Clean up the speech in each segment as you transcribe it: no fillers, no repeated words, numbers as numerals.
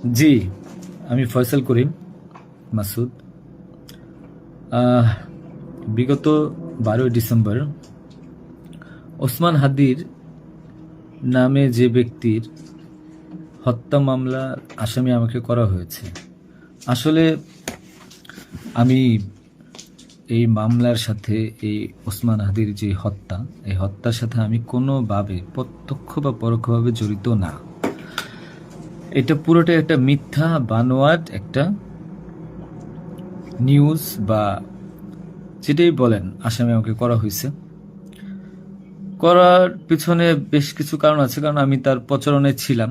জি, আমি ফয়সাল করিম মাসুদ। আহ, বিগত 12ই ডিসেম্বর ওসমান হাদির নামে যে ব্যক্তির হত্যা মামলার আসামি আমাকে করা হয়েছে। আসলে আমি এই মামলার সাথে এই ওসমান হাদির যে হত্যা, এই হত্যার সাথে আমি কোনোভাবে প্রত্যক্ষ বা পরোক্ষভাবে জড়িত না। এটা পুরোটাই একটা মিথ্যা বানোয়াট একটা নিউজ বা যেটাই বলেন আসামি আমাকে করা হয়েছে। করার পিছনে বেশ কিছু কারণ আছে, কারণ আমি তার প্রচারণায় ছিলাম।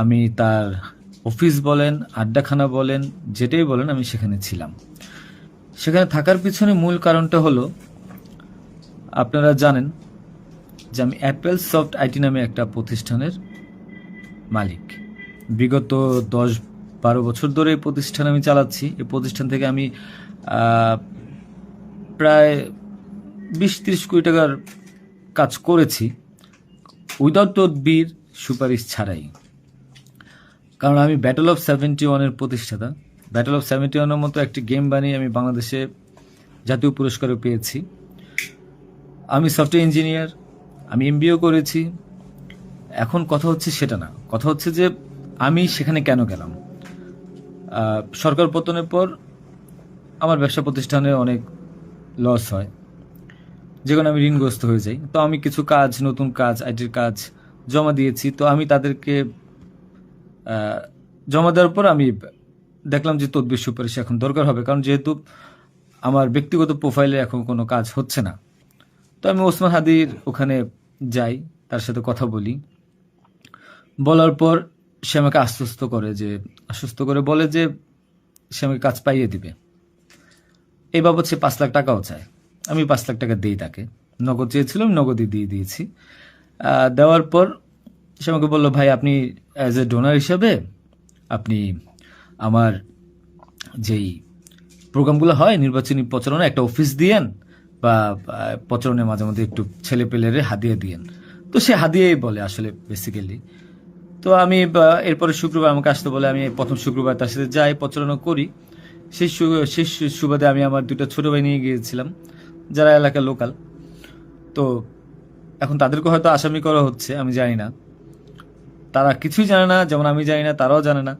আমি তার অফিস বলেন, আড্ডাখানা বলেন, যেটাই বলেন আমি সেখানে ছিলাম। সেখানে থাকার পিছনে মূল কারণটা হলো, আপনারা জানেন যে আমি অ্যাপেল সফট আইটি নামে একটা প্রতিষ্ঠানের মালিক। বিগত 10-12 বছর ধরে এই প্রতিষ্ঠান আমি চালাচ্ছি। এই প্রতিষ্ঠান থেকে আমি প্রায় 20-30 কোটি টাকার কাজ করেছি, উইদাউট তদবির, সুপারিশ ছাড়াই। কারণ আমি ব্যাটল অফ 71-এর প্রতিষ্ঠাতা। ব্যাটল অফ 71-এর মতো একটি গেম বানিয়ে আমি বাংলাদেশে জাতীয় পুরস্কারও পেয়েছি। আমি সফটওয়্যার ইঞ্জিনিয়ার, আমি এমবিএও করেছি। এখন কথা হচ্ছে সেটা না, কথা হচ্ছে যে আমি সেখানে কেন গেলাম। সরকার পতনের পর আমার ব্যবসা প্রতিষ্ঠানে অনেক লস হয়, যেখানে আমি ঋণগ্রস্ত হয়ে যাই। তো আমি কিছু কাজ, নতুন কাজ, আইটির কাজ জমা দিয়েছি। তো আমি তাদেরকে জমা দেওয়ার পর আমি দেখলাম যে তদবির সুপারিশ এখন দরকার হবে, কারণ যেহেতু আমার ব্যক্তিগত প্রোফাইলে এখন কোনো কাজ হচ্ছে না। তো আমি ওসমান হাদির ওখানে যাই, তার সাথে কথা বলি। বলার পর সে আমাকে আশ্বস্ত করে বলে যে সে আমাকে কাজ পাইয়ে দিবে। এই বাবদ সে 5 লাখ টাকাও চায়। আমি 5 লাখ টাকা দিই তাকে। নগদ চেয়েছিল, আমি নগদই দিয়ে দিয়েছি। দেওয়ার পর সে আমাকে বললো, ভাই আপনি অ্যাজ এ ডোনার হিসাবে আপনি আমার যেই প্রোগ্রামগুলো হয় নির্বাচনী প্রচারণা, একটা অফিস দিয়েন, বা প্রচারণে মাঝে মধ্যে একটু ছেলে পেলেরে হাদিয়ে দিয়েন। তো সে হাদিয়েই বলে আসলে বেসিক্যালি। তো আমি এরপরে শুক্রবার আমাকে আসতে বলে, আমি প্রথম শুক্রবার তার সাথে যাই, প্রচারণা করি। সেই সুবাদে আমি আমার 2টা ছোট ভাই নিয়ে গিয়েছিলাম, যারা এলাকার লোকাল। তো এখন তাদেরকে হয়তো আসামি করা হচ্ছে, আমি জানি না। তারা কিছুই জানে না, যেমন আমি জানি না, তারাও জানে না।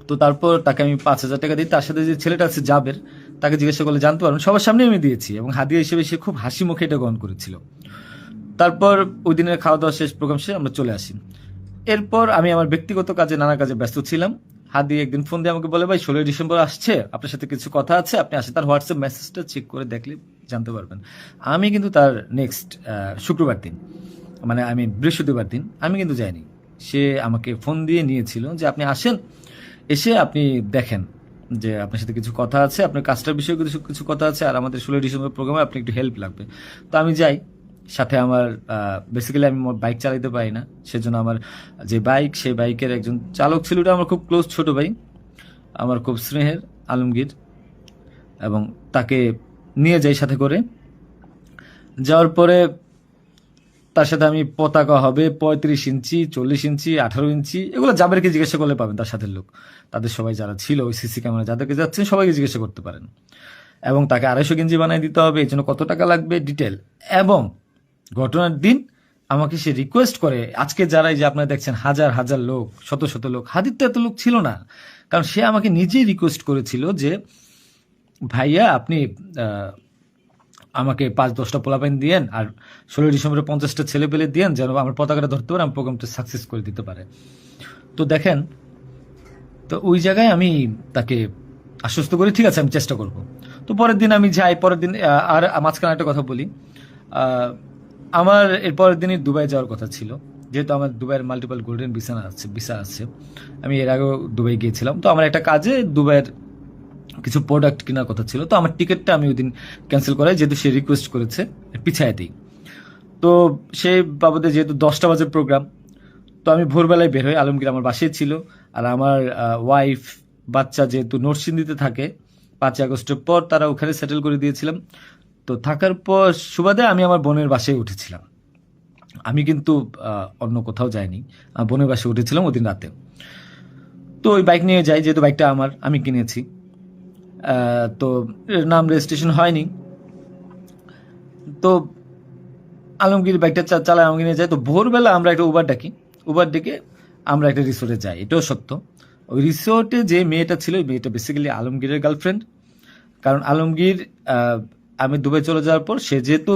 তো তারপর তাকে আমি 5,000 টাকা দিই। তার সাথে যে ছেলেটা আছে জাবের, তাকে জিজ্ঞাসা করলে জানতে পারবেন, সবার সামনে আমি দিয়েছি, এবং হাদিয়া হিসেবে সে খুব হাসি মুখে এটা গ্রহণ করেছিল। তারপর ওই দিনের খাওয়া দাওয়া শেষ, প্রোগ্রাম শেষ, আমরা চলে আসি। এরপর আমি আমার ব্যক্তিগত কাজে, নানা কাজে ব্যস্ত ছিলাম। হাদি একদিন ফোন দিয়ে আমাকে বলে, ভাই 16ই ডিসেম্বর আসছে, আপনার সাথে কিছু কথা আছে, আপনি আসেন। তার হোয়াটসঅ্যাপ মেসেজটা চেক করে দেখলে জানতে পারবেন। আমি কিন্তু তার নেক্সট শুক্রবার দিন, মানে আমি বৃহস্পতিবার দিন আমি কিন্তু যাইনি। সে আমাকে ফোন দিয়ে নিয়েছিল যে আপনি আসেন, এসে আপনি দেখেন যে আপনার সাথে কিছু কথা আছে, আপনার কাজটার বিষয়ে কিছু কিছু কথা আছে, আর আমাদের 16ই ডিসেম্বর প্রোগ্রামে আপনি একটু হেল্প লাগবে। তো আমি যাই। সাথে আমার বেসিক্যালি আমি বাইক চালাতে পারি না, সেজন্য আমার যে বাইক, সেই বাইকের একজন চালক ছিল, ওটা আমার খুব ক্লোজ ছোট ভাই, আমার খুব স্নেহের, আলমগীর। এবং তাকে নিয়ে যাই সাথে করে। যাওয়ার পরে তার সাথে আমি, পতাকা হবে 35 ইঞ্চি, 40 ইঞ্চি, 18 ইঞ্চি, এগুলো জাবেরকে জিজ্ঞাসা করলে পাবেন, তার সাথে লোক, তাদের সবাই যারা ছিল ওই সিসি ক্যামেরা যাদেরকে যাচ্ছেন সবাইকে জিজ্ঞাসা করতে পারেন। এবং তাকে 250 গেঞ্জি বানিয়ে দিতে হবে, এই জন্য কত টাকা লাগবে ডিটেল। এবং ঘটনার দিন আমাকে সে রিকোয়েস্ট করে, আজকে যারা এই যে আপনারা দেখছেন হাজার হাজার লোক, শত শত লোক, হাদির তো এত লোক ছিল না, কারণ সে আমাকে নিজেই রিকোয়েস্ট করেছিল যে ভাইয়া আপনি আমাকে 5-10টা পোলাপাইন দিয়েন, আর 16ই ডিসেম্বরে 50টা ছেলে পেলে দিয়েন, যেন আমার পতাকাটা ধরতে পারে, আমার প্রোগ্রামটা সাকসেস করে দিতে পারে। তো দেখেন, তো ওই জায়গায় আমি তাকে আশ্বস্ত করি, ঠিক আছে আমি চেষ্টা করব। তো পরের দিন আমি যাই। পরের দিন আর মাঝখানে একটা কথা বলি, আমার এর পরের দিনই দুবাই যাওয়ার কথা ছিল, যেহেতু আমার দুবাইয়ের মাল্টিপল গোল্ডেন ভিসা আছে। আমি এর আগেও দুবাই গিয়েছিলাম। তো আমার একটা কাজে দুবাইয়ের কিছু প্রোডাক্ট কেনার কথা ছিল। তো আমার টিকিটটা আমি ওই দিন ক্যান্সেল করাই, যেহেতু সে রিকোয়েস্ট করেছে, পিছায় দিই। তো সেই বাবদে যেহেতু 10টা বাজে প্রোগ্রাম, তো আমি ভোরবেলায় বের হই। আলমগীর আমার বাসায় ছিল, আর আমার ওয়াইফ, বাচ্চা যেহেতু নরসিংদীতে থাকে, 5ই আগস্টের পর তারা ওখানে সেটেল করে দিয়েছিলাম। তো থাকার পর সুবাদে আমি আমার বোনের বাসায় উঠেছিলাম। আমি কিন্তু অন্য কোথাও যাইনি, বোনের বাসায় উঠেছিলাম ওদিন রাতে। তো ওই বাইক নিয়ে যাই, যেহেতু বাইকটা আমি কিনেছি। তো এর নাম রেজিস্ট্রেশন হয়নি। তো আলমগীর বাইকটা চালায়, আলমগীর নিয়ে যাই। তো ভোরবেলা আমরা একটা উবার ডেকে আমরা একটা রিসোর্টে যাই, এটাও সত্য। ওই রিসোর্টে যে মেয়েটা ছিল, ওই মেয়েটা বেসিক্যালি আলমগীরের গার্লফ্রেন্ড। কারণ আলমগীর আমি দুবাই চলে যাওয়ার পর সে যেহেতু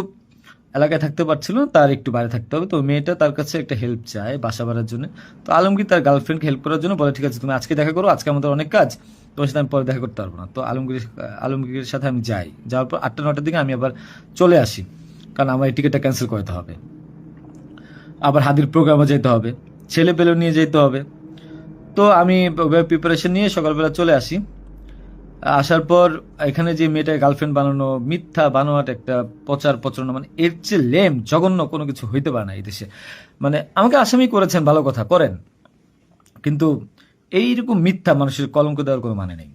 এলাকায় থাকতে পারছিল না, তার একটু বাইরে থাকতে হবে। তো ওই মেয়েটা তার কাছে একটা হেল্প চায় বাসা ভাড়ার জন্য। তো আলমগীর তার গার্লফ্রেন্ডকে হেল্প করার জন্য বলে, ঠিক আছে তুমি আজকে দেখা করো, আজকে আমাদের অনেক কাজ, তোমার সাথে আমি পরে দেখা করতে পারবো না। তো আলমগীরের সাথে আমি যাই, যাওয়ার পর 8টা-9টার দিকে আমি আবার চলে আসি, কারণ আমার এই টিকিটটা ক্যান্সেল করতে হবে। আবার হাদির প্রোগ্রামে যেতে হবে, ছেলে পেলে নিয়ে যেতে হবে। তো আমি প্রিপারেশন নিয়ে সকালবেলা চলে আসি। আসার পর এখানে যে মেয়েটার গার্লফ্রেন্ড বানানো, মিথ্যা বানোয়াট একটা প্রচারণা, মানে এর চেয়ে জঘন্য কোনো কিছু হইতে পারে না এই দেশে। মানে আমাকে আসামি করেছেন, ভালো কথা করেন, কিন্তু এইরকম মিথ্যা মানুষের কলঙ্ক দেওয়ার কোনো মানে নেই।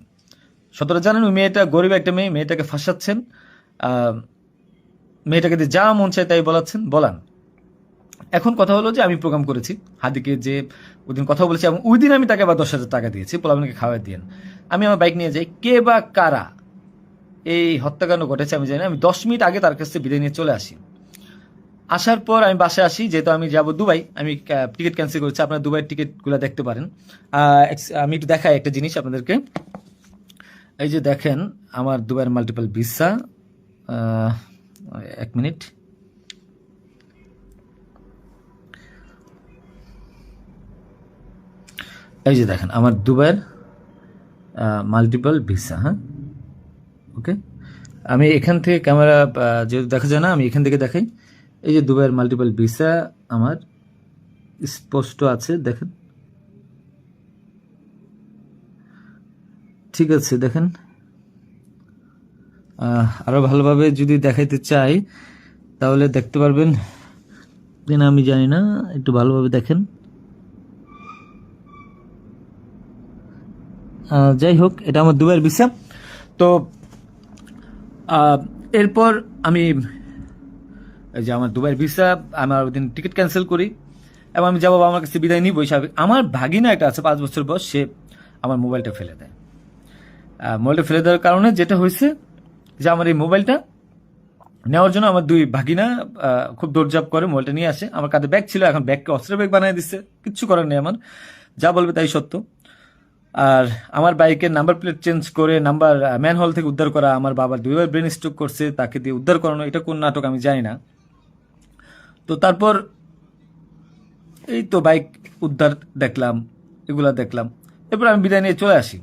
সতরা জানেন ওই মেয়েটা গরিব একটা মেয়ে, মেয়েটাকে ফাঁসাচ্ছেন, মেয়েটাকে দিয়ে যা মন চায় তাই বলান। এখন কথা হলো যে আমি প্রোগ্রাম করেছি হাদিকে, যে ওই দিন কথা বলেছি, এবং ওই দিন আমি তাকে আবার 10,000 টাকা দিয়েছি, পোলাপানকে খাওয়াই দিয়েন। আমি আমার বাইক নিয়ে যাই, কে বা কারা এই হত্যাকাণ্ড ঘটেছে আমি জানি না। আমি 10 মিনিট আগে তার কাছ থেকে বিদায় নিয়ে চলে আসি। আসার পর আমি বাসায় আসি, যেহেতু আমি যাব দুবাই, আমি টিকিট ক্যান্সেল করেছি। আপনারা দুবাইয়ের টিকিটগুলো দেখতে পারেন। আমি একটু দেখাই একটা জিনিস আপনাদেরকে। এই যে দেখেন আমার দুবাইয়ের মাল্টিপল ভিসা। 1 মিনিট। এই যে দেখেন আমার দুবাইয়ের মাল্টিপল ভিসা। হ্যাঁ, ওকে। আমি এখান থেকে ক্যামেরা যেহেতু দেখা যায় না, আমি এখান থেকে দেখাই। এই যে দুবাইয়ের মাল্টিপল ভিসা আমার স্পষ্ট আছে, দেখেন। ঠিক আছে, দেখেন। আরো ভালোভাবে যদি দেখাইতে চাই তাহলে দেখতে পারবেন কিনা আমি জানি না, একটু ভালোভাবে দেখেন। যাই হোক, এটা আমার দুবাইয়ের ভিসা। তো এরপর আমি এই যে আমার দুবাইয়ের ভিসা, আমার ওই দিন টিকিট ক্যান্সেল করি এবং আমি যাবো আমার কাছে বিদায় নিবই স্বাভাবিক। আমার ভাগিনা একটা আছে 5 বছর বয়স, সে আমার মোবাইলটা ফেলে দেয়। মোবাইলটা ফেলে দেওয়ার কারণে যেটা হয়েছে যে আমার এই মোবাইলটা নেওয়ার জন্য আমার দুই ভাগিনা খুব দৌড়ঝাঁপ করে মোবাইলটা নিয়ে আসে। আমার কাঁধে ব্যাগ ছিল, এখন ব্যাগকে অস্ত্রের ব্যাগ বানিয়ে দিচ্ছে, কিচ্ছু করার নেই আমার, যা বলবে তাই সত্য। আর আমার বাইকের নাম্বার প্লেট চেঞ্জ করে নাম্বার ম্যানহোল থেকে উদ্ধার করা, আমার বাবার 2বার ব্রেন স্ট্রোক করছে, তাকে দিয়ে উদ্ধার করানো, এটা কোন নাটক আমি জানি না। তো তারপর এই তো বাইক উদ্ধার দেখলাম, এগুলা দেখলাম, এরপর আমি বিদায় নিয়ে চলে আসি।